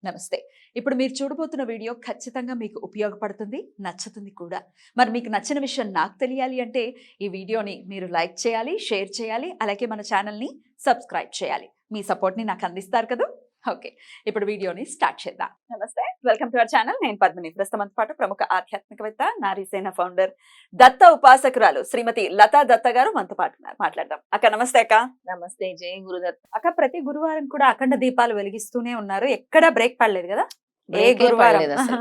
నమస్తే. ఇప్పుడు మీరు చూడబోతున్న వీడియో ఖచ్చితంగా మీకు ఉపయోగపడుతుంది, నచ్చుతుంది కూడా. మరి మీకు నచ్చిన విషయం నాకు తెలియాలి అంటే ఈ వీడియోని మీరు లైక్ చేయాలి, షేర్ చేయాలి, అలాగే మన ఛానల్‌ని సబ్స్క్రైబ్ చేయాలి. మీ సపోర్ట్‌ని నాకు అందిస్తారు కదూ! ఓకే. ఇప్పుడు వీడియోని స్టార్ట్ చేద్దాం. నమస్తే. Welcome to our channel. నేను పద్మిని. ప్రస్తుతంతో పాటు ప్రముఖ ఆధ్యాత్మికవేత్త, నారీసేన ఫౌండర్, దత్త ఉపాసకురాలు శ్రీమతి లతా దత్త గారు మనతో పాటు ఉన్నారు. మాట్లాడదాం. అక్క నమస్తే అక్క. నమస్తే. జై గురుదత్. అక్క ప్రతి గురువారం కూడా అఖండ దీపాలు వెలిగిస్తూనే ఉన్నారు. ఎక్కడా బ్రేక్ పడలేదు కదా! ఏ బ్రేకే గురువారం పడలేదు అసలు.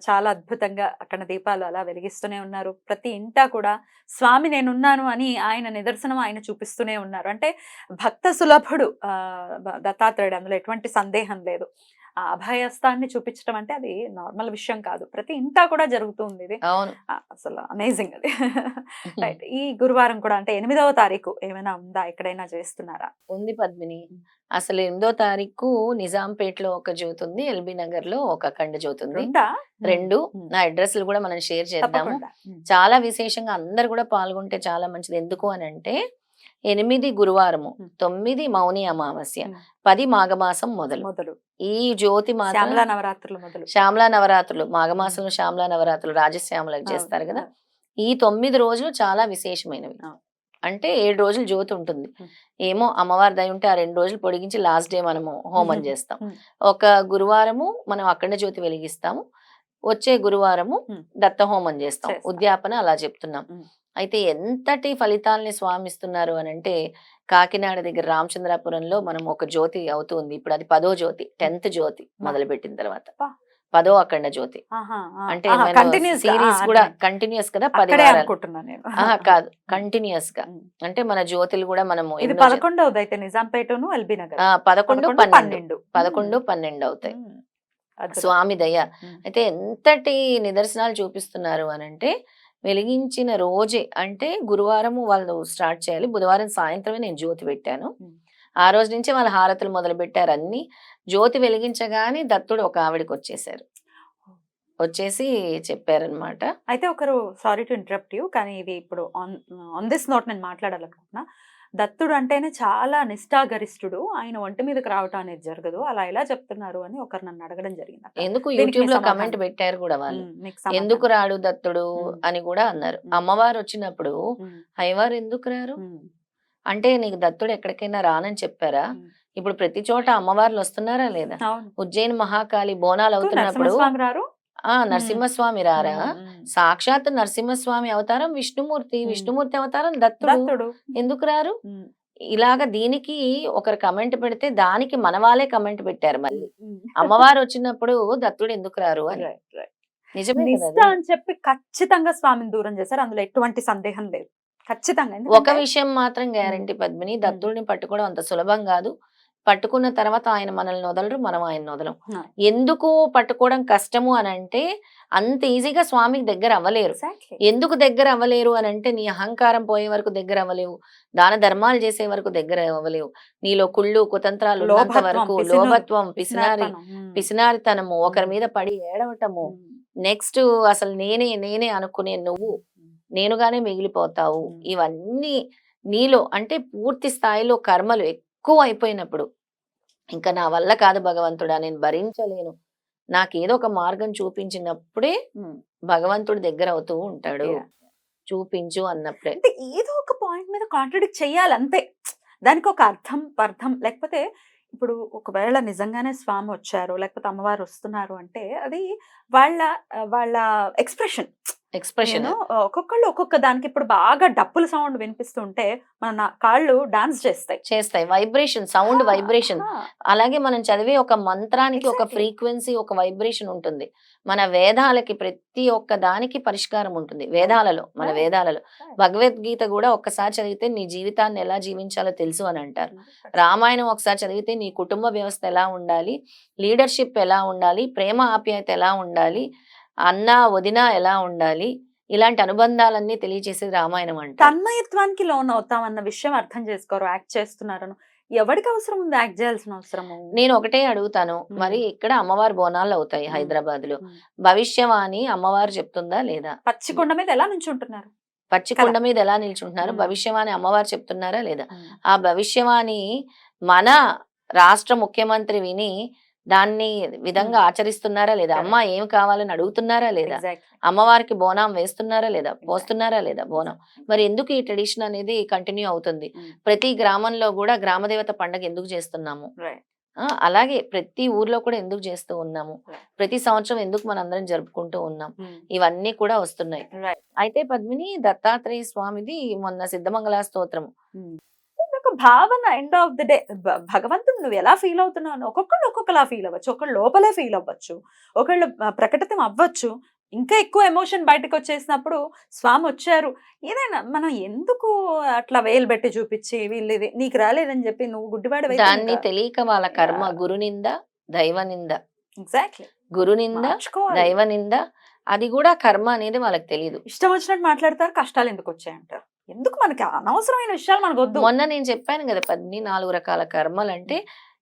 చాలా అద్భుతంగా అఖండ దీపాలు అలా వెలిగిస్తూనే ఉన్నారు. ప్రతి ఇంటా కూడా స్వామి నేనున్నాను అని ఆయన నిదర్శనం ఆయన చూపిస్తూనే ఉన్నారు. అంటే భక్త సులభుడు దత్తాత్రేయుడు, అందులో ఎటువంటి సందేహం లేదు. ఆ అభయస్తాన్ని చూపించడం అంటే అది నార్మల్ విషయం కాదు. ప్రతి ఇంటా కూడా జరుగుతుంది ఇది. అవును. అసలు అమేజింగ్ అది. రైట్. ఈ గురువారం కూడా అంటే 8వ తారీఖు ఏమైనా ఉందా? ఎక్కడైనా చేస్తున్నారా? ఉంది పద్మిని. అసలు 8వ తారీఖు నిజాంపేటలో ఒక జ్యోతి ఉంది, ఎల్బీ నగర్ లో ఒక అఖండ జ్యోతి ఉంది. ఉందా? రెండు. నా అడ్రస్లు కూడా మనం షేర్ చేద్దాము. తప్పకుండా. చాలా విశేషంగా అందరు కూడా పాల్గొంటే చాలా మంచిది. ఎందుకు అని అంటే 8 గురువారము, 9 మౌని అమావాస్య, 10 మాఘమాసం మొదలు. ఈ జ్యోతి మాత్రం శ్యామలా నవరాత్రులు మొదలు. శ్యామలా నవరాత్రులు, మాఘమాసంలో శ్యామలా నవరాత్రులు రాజశ్యామలకు చేస్తారు కదా. ఈ 9 రోజులు చాలా విశేషమైనవి. అంటే 7 రోజులు జ్యోతి ఉంటుంది. ఏమో అమ్మవారి దయ ఉంటే ఆ 2 రోజులు పొడిగించి లాస్ట్ డే మనము హోమం చేస్తాం. ఒక గురువారము మనం అఖండ జ్యోతి వెలిగిస్తాము, వచ్చే గురువారము దత్త హోమం చేస్తాం. ఉద్యాపన అలా చెప్తున్నాం. అయితే ఎంతటి ఫలితాలని స్వామి ఇస్తున్నారు అని అంటే, కాకినాడ దగ్గర రామచంద్రాపురంలో మనం ఒక జ్యోతి అవుతుంది. ఇప్పుడు అది 10వ జ్యోతి, 10th జ్యోతి మొదలు పెట్టిన తర్వాత 10వ అఖండ జ్యోతి. అంటే సిరీస్ కూడా కంటిన్యూస్ కదా, 10 వారాలు కాదు, కంటిన్యూస్ గా. అంటే మన జ్యోతులు కూడా మనము 11వ అయితే నిజాంపేటను ఎల్బీ నగర్ 11, 12 అవుతాయి. స్వామి దయ. అయితే ఎంతటి నిదర్శనాలు చూపిస్తున్నారు అని అంటే, వెలిగించిన రోజే అంటే గురువారము వాళ్ళు స్టార్ట్ చేయాలి, బుధవారం సాయంత్రమే నేను జ్యోతి పెట్టాను. ఆ రోజు నుంచి వాళ్ళ హారతులు మొదలు పెట్టారు. అన్ని జ్యోతి వెలిగించగానే దత్తుడు ఒక ఆవిడకి వచ్చేసి చెప్పారనమాట. అయితే ఒకరు, సారీ టు ఇంటరప్ట్ యూ, కానీ ఇది ఇప్పుడు ఆన్ దిస్ నోట్ నేను మాట్లాడాలనుకుంటున్నా. దత్తుడు అంటేనే చాలా నిష్ఠాగరిష్ఠుడు, ఆయన ఒంటి మీదకి రావటం అనేది జరగదు, అలా ఎలా చెప్తున్నారు అని ఒకరు నన్ను అడగడం జరిగింది. ఎందుకు యూట్యూబ్ లో కమెంట్ పెట్టారు కూడా వాళ్ళు, ఎందుకు రాడు దత్తుడు అని కూడా అన్నారు. అమ్మవారు వచ్చినప్పుడు అయ్యవారు ఎందుకు రారు అంటే, నీకు దత్తుడు ఎక్కడికైనా రానని చెప్పారా? ఇప్పుడు ప్రతి చోట అమ్మవార్లు వస్తున్నారా లేదా? ఉజ్జయిని మహాకాళి బోనాలు అవుతున్నప్పుడు నరసింహస్వామి రారా? సాక్షాత్ నరసింహస్వామి అవతారం విష్ణుమూర్తి, విష్ణుమూర్తి అవతారం దత్తుడు, ఎందుకు రారు? ఇలాగా దీనికి ఒకరు కమెంట్ పెడితే దానికి మన వాళ్ళే కమెంట్ పెట్టారు మళ్ళీ, అమ్మవారు వచ్చినప్పుడు దత్తుడు ఎందుకు రారు అని. నిజమే అని చెప్పి ఖచ్చితంగా స్వామిని దూరం చేశారు, అందులో ఎటువంటి సందేహం లేదు. ఖచ్చితంగా ఒక విషయం మాత్రం గ్యారంటీ పద్మిని, దత్తుడిని పట్టుకోవడం అంత సులభం కాదు. పట్టుకున్న తర్వాత ఆయన మనల్ని వదలరు, మనం ఆయన వదలం. ఎందుకు పట్టుకోవడం కష్టము అని అంటే, అంత ఈజీగా స్వామికి దగ్గర అవ్వలేరు. ఎందుకు దగ్గర అవ్వలేరు అని అంటే, నీ అహంకారం పోయే వరకు దగ్గర అవ్వలేవు, దాన ధర్మాలు చేసే వరకు దగ్గర అవ్వలేవు, నీలో కుళ్ళు కుతంత్రాలు ఉన్నంత వరకు, లోభత్వం, పిసినారితనము, ఒకరి మీద పడి ఏడవటము, నెక్స్ట్ అసలు నేనే అనుకునే నువ్వు నేనుగానే మిగిలిపోతావు. ఇవన్నీ నీలో అంటే పూర్తి స్థాయిలో కర్మలు ఎక్కువ అయిపోయినప్పుడు, ఇంకా నా వల్ల కాదు భగవంతుడా, నేను భరించలేను, నాకేదో ఒక మార్గం చూపించినప్పుడే భగవంతుడు దగ్గర అవుతూ ఉంటాడు. చూపించు అన్నప్పుడే. అంటే ఏదో ఒక పాయింట్ మీద కాంట్రడిక్ట్ చెయ్యాలి అంతే, దానికి ఒక అర్థం. లేకపోతే ఇప్పుడు ఒకవేళ నిజంగానే స్వామి వచ్చారు, లేకపోతే అమ్మవారు వస్తున్నారు అంటే అది వాళ్ళ ఎక్స్ప్రెషన్. ఒక్కొక్కళ్ళు ఒక్కొక్క దానికి. ఇప్పుడు బాగా డప్పుల సౌండ్ వినిపిస్తుంటే మన కాళ్ళు డాన్స్ చేస్తాయి, వైబ్రేషన్, సౌండ్ వైబ్రేషన్. అలాగే మనం చదివే ఒక మంత్రానికి ఒక ఫ్రీక్వెన్సీ, ఒక వైబ్రేషన్ ఉంటుంది. మన వేదాలకి ప్రతి ఒక్క దానికి పరిష్కారం ఉంటుంది వేదాలలో. మన వేదాలలో భగవద్గీత కూడా ఒక్కసారి చదివితే నీ జీవితాన్ని ఎలా జీవించాలో తెలుసు అని అంటారు. రామాయణం ఒకసారి చదివితే నీ కుటుంబ వ్యవస్థ ఎలా ఉండాలి, లీడర్షిప్ ఎలా ఉండాలి, ప్రేమ ఆప్యాయత ఎలా ఉండాలి, అన్న వదిన ఎలా ఉండాలి, ఇలాంటి అనుబంధాలన్నీ తెలియజేసేది రామాయణం అంటే. తన్మయత్వానికి లోన్ అవుతాం అన్న విషయం అర్థం చేసుకోరు, యాక్ట్ చేస్తున్నారను. ఎవరికి అవసరం ఉంది యాక్ట్ చేయాల్సిన అవసరము? నేను ఒకటే అడుగుతాను, మరి ఇక్కడ అమ్మవారి బోనాలు అవుతాయి హైదరాబాద్ లో, భవిష్యవాణి అమ్మవారు చెప్తుందా లేదా? పచ్చికొండ మీద ఎలా నిల్చుంటున్నారు? పచ్చికొండ మీద ఎలా నిల్చుంటున్నారు? భవిష్యవాణి అమ్మవారు చెప్తున్నారా లేదా? ఆ భవిష్యవాణి మన రాష్ట్ర ముఖ్యమంత్రి విని దాన్ని విధంగా ఆచరిస్తున్నారా లేదా, Correct. అమ్మ ఏం కావాలని అడుగుతున్నారా లేదా, ఎగ్జాక్ట్ అమ్మవారికి బోనం వేస్తున్నారా లేదా, పోస్తున్నారా లేదా బోనం. మరి ఎందుకు ఈ ట్రెడిషన్ అనేది కంటిన్యూ అవుతుంది? ప్రతి గ్రామంలో కూడా గ్రామ దేవత పండుగ ఎందుకు చేస్తున్నాము? రైట్ అలాగే ప్రతి ఊర్లో కూడా ఎందుకు చేస్తూ ఉన్నాము? Right. ప్రతి సంవత్సరం ఎందుకు మనందరం జరుపుకుంటూ ఉన్నాం? ఇవన్నీ కూడా వస్తున్నాయి. రైట్ అయితే పద్మిని, దత్తాత్రేయ స్వామిది మొన్న సిద్ధమంగళ స్తోత్రం ఒక భావన ఎండ్ ఆఫ్ ది డే భగవంతుడు నువ్వు ఎలా ఫీల్ అవుతున్నావు అని ఒక్కొక్కళ్ళు ఒక్కొక్కలా ఫీల్ అవ్వచ్చు. ఒకళ్ళు లోపలే ఫీల్ అవ్వచ్చు, ఒకళ్ళు ప్రకటితం అవ్వచ్చు. ఇంకా ఎక్కువ ఎమోషన్ బయటకు వచ్చేసినప్పుడు స్వామి వచ్చారు. ఏదైనా మనం ఎందుకు అట్లా వేలు పెట్టి చూపించి వీళ్ళు ఇది నీకు రాలేదని చెప్పి నువ్వు గుడ్డివాడు దాన్ని తెలియక వాళ్ళ కర్మ. గురునింద దైవనింద, ఎగ్జాక్ట్లీ గురునింద దైవనింద, అది కూడా కర్మ అనేది వాళ్ళకి తెలియదు. ఇష్టం వచ్చినట్టు మాట్లాడతారు, కష్టాలు ఎందుకు వచ్చాయంటారు. ఎందుకు మనకి అనవసరమైన విషయాలు మనకు వద్దు. మొన్న నేను చెప్పాను కదా పద్మిని, 4 రకాల కర్మలు అంటే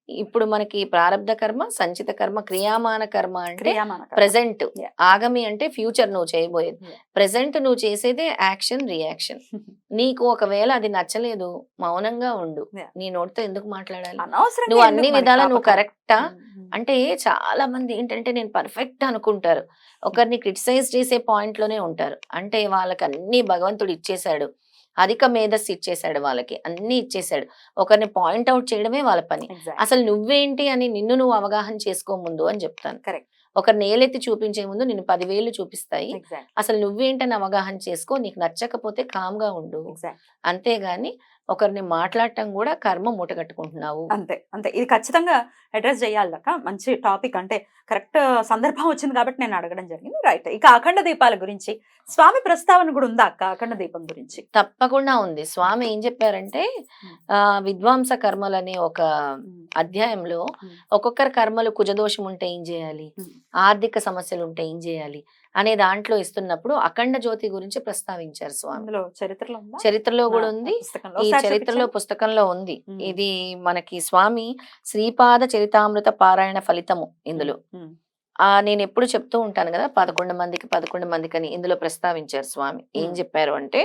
ఇప్పుడు మనకి ప్రారబ్ధ కర్మ, సంచిత కర్మ, క్రియామాన కర్మ అంటే ప్రెసెంట్, ఆగమి అంటే ఫ్యూచర్ నువ్వు చేయబోయేది. ప్రెసెంట్ నువ్వు చేసేదే యాక్షన్ రియాక్షన్. నీకు ఒకవేళ అది నచ్చలేదు, మౌనంగా ఉండు. నీ నోటితో ఎందుకు మాట్లాడాలి? నువ్వు అన్ని విధాలా నువ్వు కరెక్టా అంటే చాలా మంది ఏంటంటే నేను పర్ఫెక్ట్ అనుకుంటారు, ఒకరిని క్రిటిసైజ్ చేసే పాయింట్ లోనే ఉంటారు. అంటే వాళ్ళకి అన్ని భగవంతుడు ఇచ్చేశాడు, అధిక మేధస్సు ఇచ్చేసాడు, వాళ్ళకి అన్ని ఇచ్చేసాడు, ఒకరిని పాయింట్ అవుట్ చేయడమే వాళ్ళ పని. అసలు నువ్వేంటి అని నిన్ను నువ్వు అవగాహన చేసుకో ముందు అని చెప్తాను. కరెక్ట్. ఒకరిని ఏలెత్తి చూపించే ముందు నిన్ను 10,000 చూపిస్తాయి. అసలు నువ్వేంటని అవగాహన చేసుకో, నీకు నచ్చకపోతే కామ్గా ఉండు. అంతేగాని ఒకరిని మాట్లాడటం కూడా కర్మ మూటగట్టుకుంటున్నావు. అంతే అంతే. ఇది ఖచ్చితంగా అడ్రస్ చేయాలక. మంచి టాపిక్, అంటే కరెక్ట్ సందర్భం వచ్చింది కాబట్టి నేను అడగడం జరిగింది. రైట్. ఇక అఖండ దీపాల గురించి స్వామి ప్రస్తావన కూడా ఉందా అక్క? అఖండ దీపం గురించి తప్పకుండా ఉంది. స్వామి ఏం చెప్పారంటే విద్వాంస కర్మలు అనే ఒక అధ్యాయంలో ఒక్కొక్కరి కర్మలు కుజదోషం ఉంటే ఏం చేయాలి, ఆర్థిక సమస్యలు ఉంటే ఏం చేయాలి అనే దాంట్లో ఇస్తున్నప్పుడు అఖండ జ్యోతి గురించి ప్రస్తావించారు స్వామి. చరిత్రలో కూడా ఉంది, ఈ చరిత్రలో పుస్తకంలో ఉంది. ఇది మనకి స్వామి శ్రీపాద చరితామృత పారాయణ ఫలితము ఇందులో. నేను ఎప్పుడు చెప్తూ ఉంటాను కదా, 11 మందికి 11 మందికి అని ఇందులో ప్రస్తావించారు స్వామి. ఏం చెప్పారు అంటే,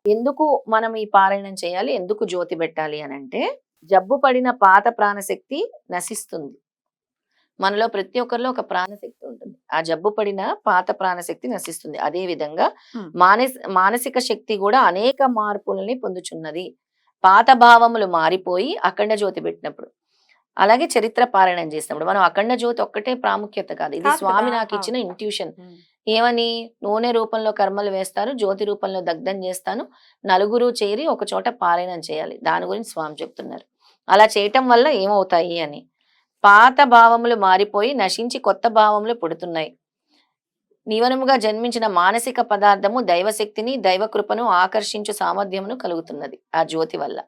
ఎందుకు మనం ఈ పారాయణం చేయాలి, ఎందుకు జ్యోతి పెట్టాలి అని అంటే, జబ్బు పడిన పాత ప్రాణశక్తి నశిస్తుంది. మనలో ప్రతి ఒక్కరిలో ఒక ప్రాణశక్తి ఉంటుంది, ఆ జబ్బు పడిన పాత ప్రాణశక్తి నశిస్తుంది. అదే విధంగా మానసిక శక్తి కూడా అనేక మార్పులని పొందుచున్నది, పాత భావములు మారిపోయి అఖండ జ్యోతి పెట్టినప్పుడు. అలాగే చరిత్ర పారాయణం చేసినప్పుడు మనం అఖండ జ్యోతి ఒక్కటే ప్రాముఖ్యత కాదు, ఇది స్వామి నాకు ఇచ్చిన ఇంట్యూషన్. ఏమని, నూనె రూపంలో కర్మలు వేస్తారు, జ్యోతి రూపంలో దగ్ధం చేస్తాను, నలుగురు చేరి ఒక చోట పారాయణం చేయాలి. దాని గురించి స్వామి చెప్తున్నారు. అలా చేయటం వల్ల ఏమవుతాయి అని, పాత భావములు మారిపోయి నశించి కొత్త భావములు పుడుతున్నాయి. నివనముగా జన్మించిన మానసిక పదార్థము దైవశక్తిని, దైవకృపను ఆకర్షించు సామర్థ్యమును కలుగుతున్నది ఆ జ్యోతి వల్ల.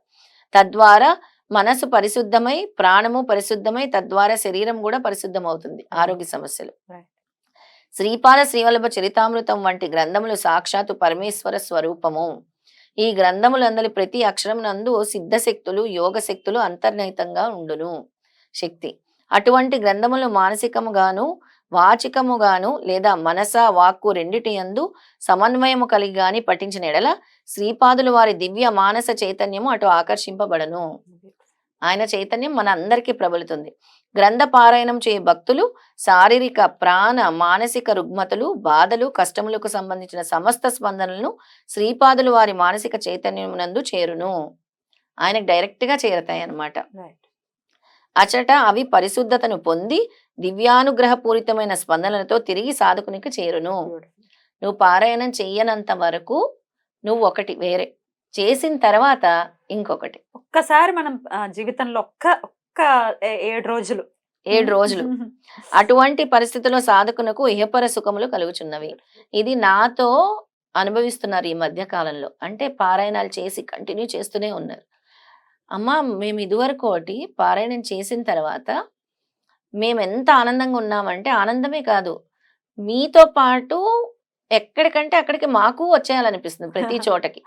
తద్వారా మనసు పరిశుద్ధమై, ప్రాణము పరిశుద్ధమై, తద్వారా శరీరం కూడా పరిశుద్ధం అవుతుంది. ఆరోగ్య సమస్యలు. శ్రీపాద శ్రీవల్లభ చరితామృతం వంటి గ్రంథములు సాక్షాత్తు పరమేశ్వర స్వరూపము. ఈ గ్రంథములందరి ప్రతి అక్షరం నందు సిద్ధశక్తులు, యోగ శక్తులు అంతర్నిహితంగా ఉండును శక్తి. అటువంటి గ్రంథములు మానసికముగాను వాచికముగాను లేదా మనస వాక్కు రెండిటి యందు సమన్వయము కలిగి గాని పఠించిన ఎడల శ్రీపాదులు వారి దివ్య మానస చైతన్యము అటు ఆకర్షింపబడను. ఆయన చైతన్యం మన అందరికీ ప్రబలుతుంది. గ్రంథ పారాయణం చేయ భక్తులు శారీరక, ప్రాణ, మానసిక రుగ్మతలు, బాధలు, కష్టములకు సంబంధించిన సమస్త స్పందనలను శ్రీపాదులు వారి మానసిక చైతన్యమునందు చేరును. ఆయనకు డైరెక్ట్ గా చేరతాయి అన్నమాట. అచట అవి పరిశుద్ధతను పొంది దివ్యానుగ్రహ పూరితమైన స్పందనలతో తిరిగి సాధకునికి చేరును. నువ్వు పారాయణం చెయ్యనంత వరకు నువ్వు ఒకటి వేరే, చేసిన తర్వాత ఇంకొకటి. ఒక్కసారి మనం జీవితంలో ఒక్క 7 రోజులు అటువంటి పరిస్థితుల్లో సాధకునకు ఇహపర సుఖములు కలుగుచున్నవి. ఇది నాతో అనుభవిస్తున్నారు ఈ మధ్య కాలంలో. అంటే పారాయణాలు చేసి కంటిన్యూ చేస్తూనే ఉన్నారు. అమ్మ, మేము ఇదివరకు ఒకటి పారాయణం చేసిన తర్వాత మేము ఎంత ఆనందంగా ఉన్నామంటే, ఆనందమే కాదు, మీతో పాటు ఎక్కడికంటే అక్కడికి మాకు వచ్చేయాలనిపిస్తుంది. ప్రతి చోటకి,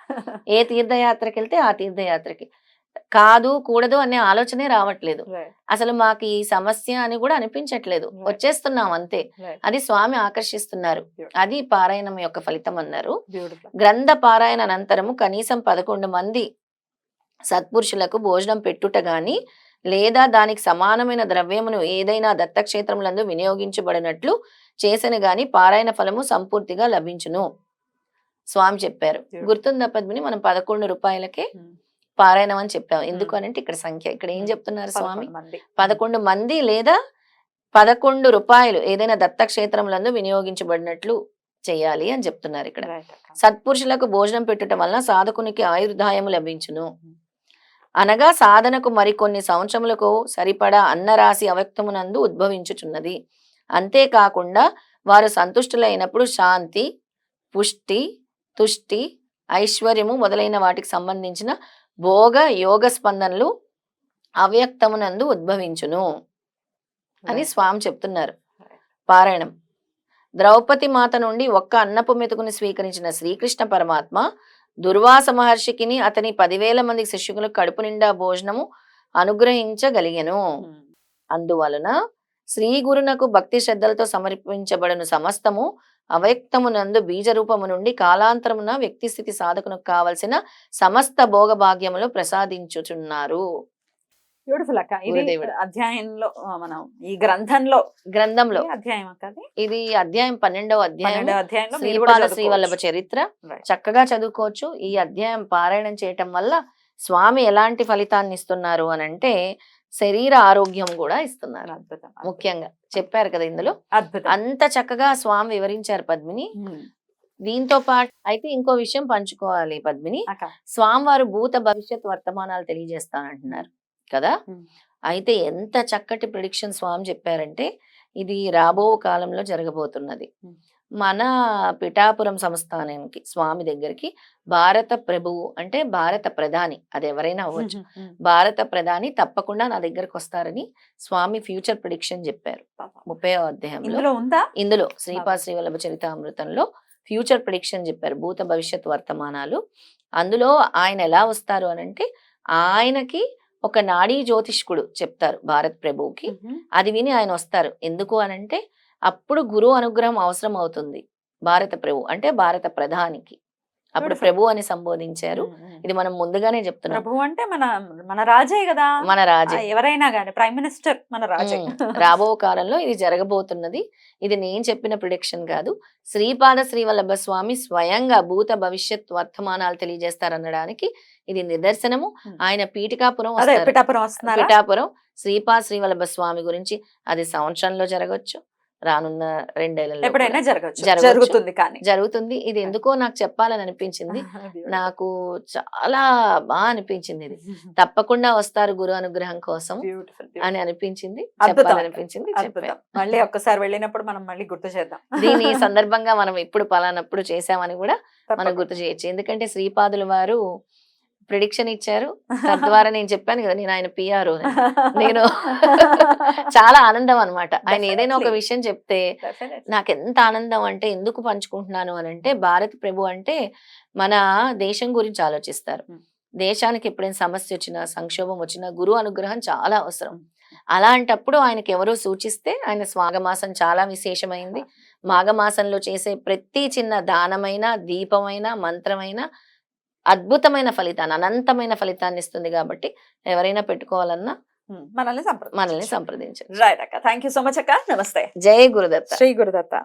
ఏ తీర్థయాత్రకి వెళ్తే ఆ తీర్థయాత్రకి కాదు కూడదు అనే ఆలోచనే రావట్లేదు. అసలు మాకు ఈ సమస్య అని కూడా అనిపించట్లేదు, వచ్చేస్తున్నాం అంతే. అది స్వామి ఆకర్షిస్తున్నారు. అది పారాయణం యొక్క ఫలితం అన్నారు. గ్రంథ పారాయణ అనంతరము కనీసం 11 మంది సత్పురుషులకు భోజనం పెట్టుట గాని లేదా దానికి సమానమైన ద్రవ్యమును ఏదైనా దత్తక్షేత్రములందు వినియోగించబడినట్లు చేసిన గాని పారాయణ ఫలము సంపూర్తిగా లభించును. స్వామి చెప్పారు. గుర్తుందా పద్మిని? మనం 11 రూపాయలకే పారాయణం అని చెప్పాం. ఎందుకు అనంటే ఇక్కడ సంఖ్య, ఇక్కడ ఏం చెప్తున్నారు స్వామి? 11 మంది లేదా 11 రూపాయలు ఏదైనా దత్తక్షేత్రములందు వినియోగించబడినట్లు చేయాలి అని చెప్తున్నారు ఇక్కడ. సత్పురుషులకు భోజనం పెట్టుట వలన సాధకునికి ఆయుర్దాయము లభించును. అనగా సాధనకు మరికొన్ని సంవత్సరములకు సరిపడా అన్నరాశి అవక్తమునందు ఉద్భవించుచున్నది. అంతేకాకుండా వారు సంతుష్టులైనప్పుడు శాంతి, పుష్టి, తుష్టి, ఐశ్వర్యము మొదలైన వాటికి సంబంధించిన భోగ యోగ స్పందనలు అవ్యక్తమునందు ఉద్భవించును అని స్వామి చెప్తున్నారు. పారాయణం. ద్రౌపది మాత నుండి ఒక్క అన్నపు మెతుకుని స్వీకరించిన శ్రీకృష్ణ పరమాత్మ దుర్వాస మహర్షికిని అతని 10,000 మంది శిష్యులకు కడుపు నిండా భోజనము అనుగ్రహించగలిగెను. అందువలన శ్రీ గురునకు భక్తి శ్రద్ధలతో సమర్పించబడను సమస్తము అవ్యక్తమునందు బీజరూపము నుండి కాలాంతరమున వ్యక్తి స్థితి సాధకునకు కావలసిన సమస్త భోగ భాగ్యములు ప్రసాదించుచున్నారు. బ్యూటిఫుల్ అక్క. ఇది గురుదేవుడు. అధ్యాయంలో మనం ఈ గ్రంథంలో గ్రంథంలో అధ్యాయం అక్క అది. ఇది అధ్యాయం 12వ అధ్యాయం. 12వ అధ్యాయంలో మీరు కూడా శ్రీపాద శ్రీవల్లభ చదువుకోవచ్చు. చరిత్ర Right. చక్కగా చదువుకోవచ్చు. ఈ అధ్యాయం పారాయణం చేయటం వల్ల స్వామి ఎలాంటి ఫలితాన్ని ఇస్తున్నారు అని అంటే శరీర ఆరోగ్యం కూడా ఇస్తున్నారు. అద్భుతం. ముఖ్యంగా చెప్పారు కదా ఇందులో. అద్భుతం. అంత చక్కగా స్వామి వివరించారు పద్మిని. దీంతో పాటు అయితే ఇంకో విషయం పంచుకోవాలి పద్మిని. అక్క. స్వామివారు భూత భవిష్యత్ వర్తమానాలు తెలియజేస్తానంటున్నారు కదా. అయితే ఎంత చక్కటి ప్రిడిక్షన్ స్వామి చెప్పారంటే ఇది రాబో కాలంలో జరగబోతున్నది. మన పిఠాపురం సంస్థానానికి స్వామి దగ్గరికి భారత ప్రభువు అంటే భారత ప్రధాని, అది ఎవరైనా అవ్వచ్చు, భారత ప్రధాని తప్పకుండా నా దగ్గరకు వస్తారని స్వామి ఫ్యూచర్ ప్రిడిక్షన్ చెప్పారు 30వ అధ్యాయంలో. ఇందులో ఉందా? ఇందులో శ్రీపాద శ్రీవల్లభ చరితామృతంలో ఫ్యూచర్ ప్రిడిక్షన్ చెప్పారు, భూత భవిష్యత్ వర్తమానాలు. అందులో ఆయన ఎలా వస్తారు అనంటే ఆయనకి ఒక నాడీ జ్యోతిష్కుడు చెప్తారు భారత్ ప్రభువుకి. అది విని ఆయన వస్తారు. ఎందుకు అనంటే అప్పుడు గురువు అనుగ్రహం అవసరం అవుతుంది భారత ప్రభు అంటే భారత ప్రధానికి. అప్పుడు ప్రభు అని సంబోధించారు. ఇది మనం ముందుగానే చెప్తున్నాం. ప్రభు అంటే మన మన రాజే కదా. మన రాజే, ఎవరైనా కానీ ప్రైమ్ మినిస్టర్ మన రాజే. రాబో కాలంలో ఇది జరగబోతున్నది. ఇది నేను చెప్పిన ప్రిడిక్షన్ కాదు. శ్రీపాద శ్రీవల్లభ స్వామి స్వయంగా భూత భవిష్యత్ వర్తమానాలు తెలియజేస్తారనడానికి ఇది నిదర్శనము. ఆయన పీఠికాపురం వస్తారు. పిఠాపురం వస్తున్నారా? పిఠాపురం శ్రీపాద శ్రీవల్లభ స్వామి గురించి అది సంవత్సరంలో జరగచ్చు, రానున్న 2 ఏళ్లలో ఎప్పుడైనా జరగచ్చు. జరగచ్చు. జరుగుతుంది కానీ జరుగుతుంది. ఇది ఎందుకో నాకు చెప్పాలని అనిపించింది. నాకు చాలా బాగా అనిపించింది. ఇది తప్పకుండా వస్తారు గురు అనుగ్రహం కోసం అని అనిపించింది, చెప్పాలనిపించింది, చెప్పాను. మళ్ళీ ఒక్కసారి వెళ్ళినప్పుడు మనం మళ్ళీ గుర్తు చేద్దాం. దీని ఈ సందర్భంగా మనం ఎప్పుడు పలానప్పుడు చేసామని కూడా మనం గుర్తు చేయొచ్చు. ఎందుకంటే శ్రీపాదుల వారు ప్రిడిక్షన్ ఇచ్చారు. తద్వారా నేను చెప్పాను కదా నేను ఆయన పిఆర్. నేను చాలా ఆనందం అన్నమాట. ఆయన ఏదైనా ఒక విషయం చెప్తే నాకు ఎంత ఆనందం అంటే ఎందుకు పంచుకుంటున్నాను అని అంటే భారత ప్రభు అంటే మన దేశం గురించి ఆలోచిస్తారు. దేశానికి ఎప్పుడైనా సమస్య వచ్చినా సంక్షోభం వచ్చినా గురు అనుగ్రహం చాలా అవసరం. అలాంటప్పుడు ఆయనకి ఎవరో సూచిస్తే ఆయన మాఘమాసం చాలా విశేషమైంది. మాఘమాసంలో చేసే ప్రతి చిన్న దానమైన దీపమైన మంత్రమైన అద్భుతమైన ఫలితాన్ని అనంతమైన ఫలితాన్ని ఇస్తుంది. కాబట్టి ఎవరైనా పెట్టుకోవాలన్నా మనల్ని సంప్రదించండి. రైట్ అక్క. థ్యాంక్ యూ సో మచ్ అక్క. నమస్తే. జై గురుదత్త. శ్రీ గురుదత్త.